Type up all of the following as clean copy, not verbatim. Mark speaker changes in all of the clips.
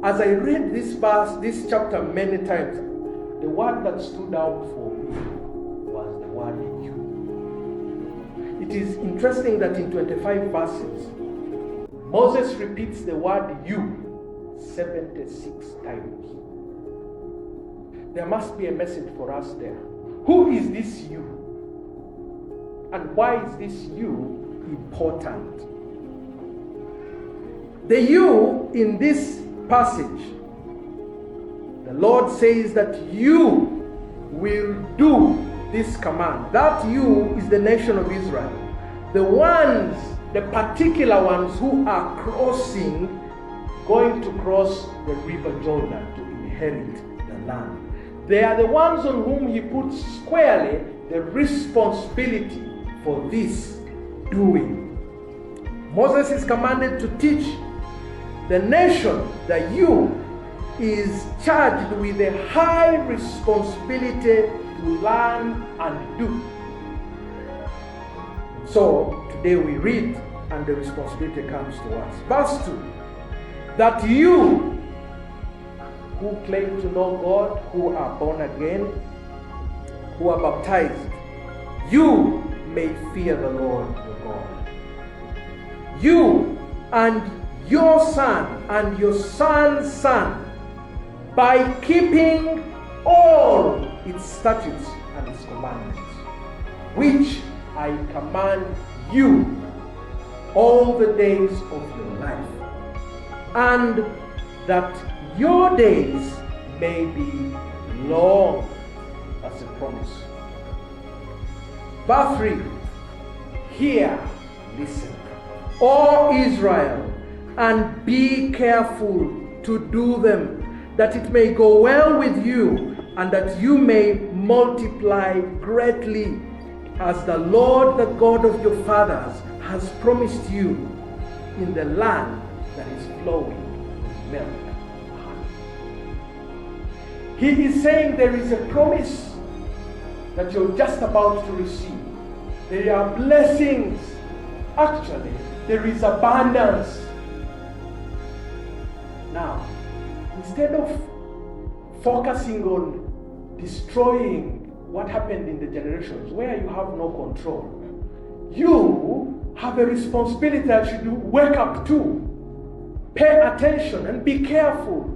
Speaker 1: as I read this verse, this chapter many times, the word that stood out for me was the word you. It is interesting that in 25 verses, Moses repeats the word you 76 times. There must be a message for us there. Who is this you? And why is this you important? The you in this passage, the Lord says that you will do this command. That you is the nation of Israel. The particular ones who are going to cross the river Jordan to inherit the land. They are the ones on whom he puts squarely the responsibility for this doing. Moses is commanded to teach the nation that you is charged with a high responsibility to learn and do. So today we read and the responsibility comes to us. Verse 2, that you who claim to know God, who are born again, who are baptized, you may fear the Lord your God. You and your son and your son's son, by keeping all its statutes and its commandments, which I command you all the days of your life, and that your days may be long. That's a promise. Verse 3, hear, listen, O Israel, and be careful to do them, that it may go well with you, and that you may multiply greatly, as the Lord, the God of your fathers, has promised you, in the land that is flowing with milk and honey. He is saying there is a promise that you're just about to receive. There are blessings. Actually, there is abundance. Now, instead of focusing on destroying what happened in the generations where you have no control, you have a responsibility that you wake up to. Pay attention and be careful.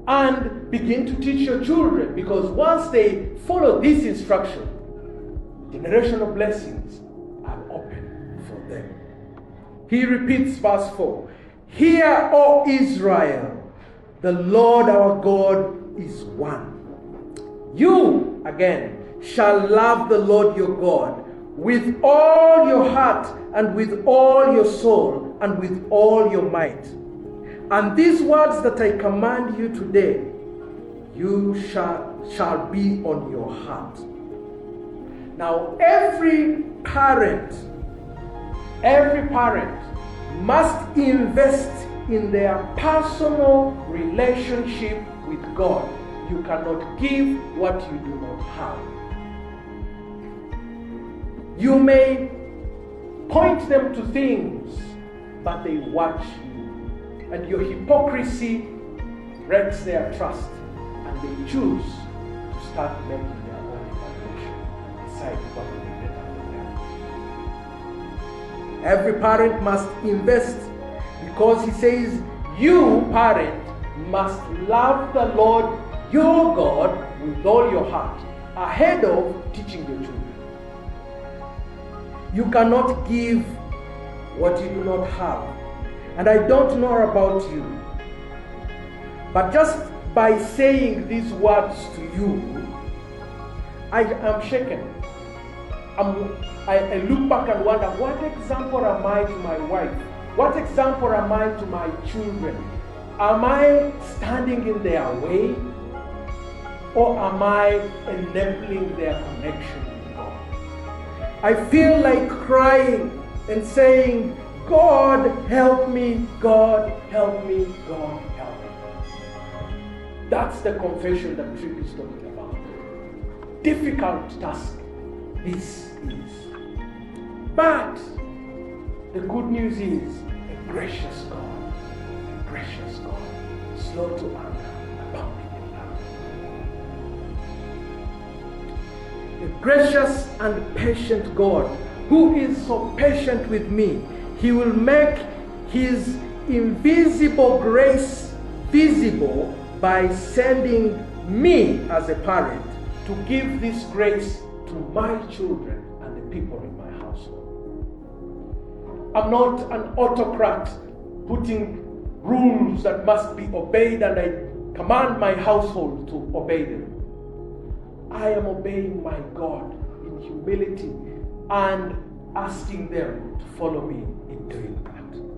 Speaker 1: And begin to teach your children, because once they follow this instruction, generational blessings are open for them. He repeats verse 4. Hear, O Israel, the Lord our God is one. You, again, shall love the Lord your God with all your heart and with all your soul and with all your might. And these words that I command you today, you shall be on your heart. Now, every parent must invest in their personal relationship with God. You cannot give what you do not have. You may point them to things, but they watch you. And your hypocrisy wrecks their trust, and they choose to start making their own evaluation and decide what will be better for them. Every parent must invest, because he says, you, parent, must love the Lord your God with all your heart, ahead of teaching your children. You cannot give what you do not have. And I don't know about you, but just by saying these words to you, I am shaken. I look back and wonder, what example am I to my wife? What example am I to my children? Am I standing in their way? Or am I enabling their connection with God? I feel like crying and saying, God help me, God help me, God help me. That's the confession that Trip is talking about. Difficult task this is. But the good news is a gracious God slow to anger, abounding in love. A gracious and patient God who is so patient with me. He will make his invisible grace visible by sending me as a parent to give this grace to my children and the people in my household. I'm not an autocrat putting rules that must be obeyed, and I command my household to obey them. I am obeying my God in humility and asking them to follow me in doing that.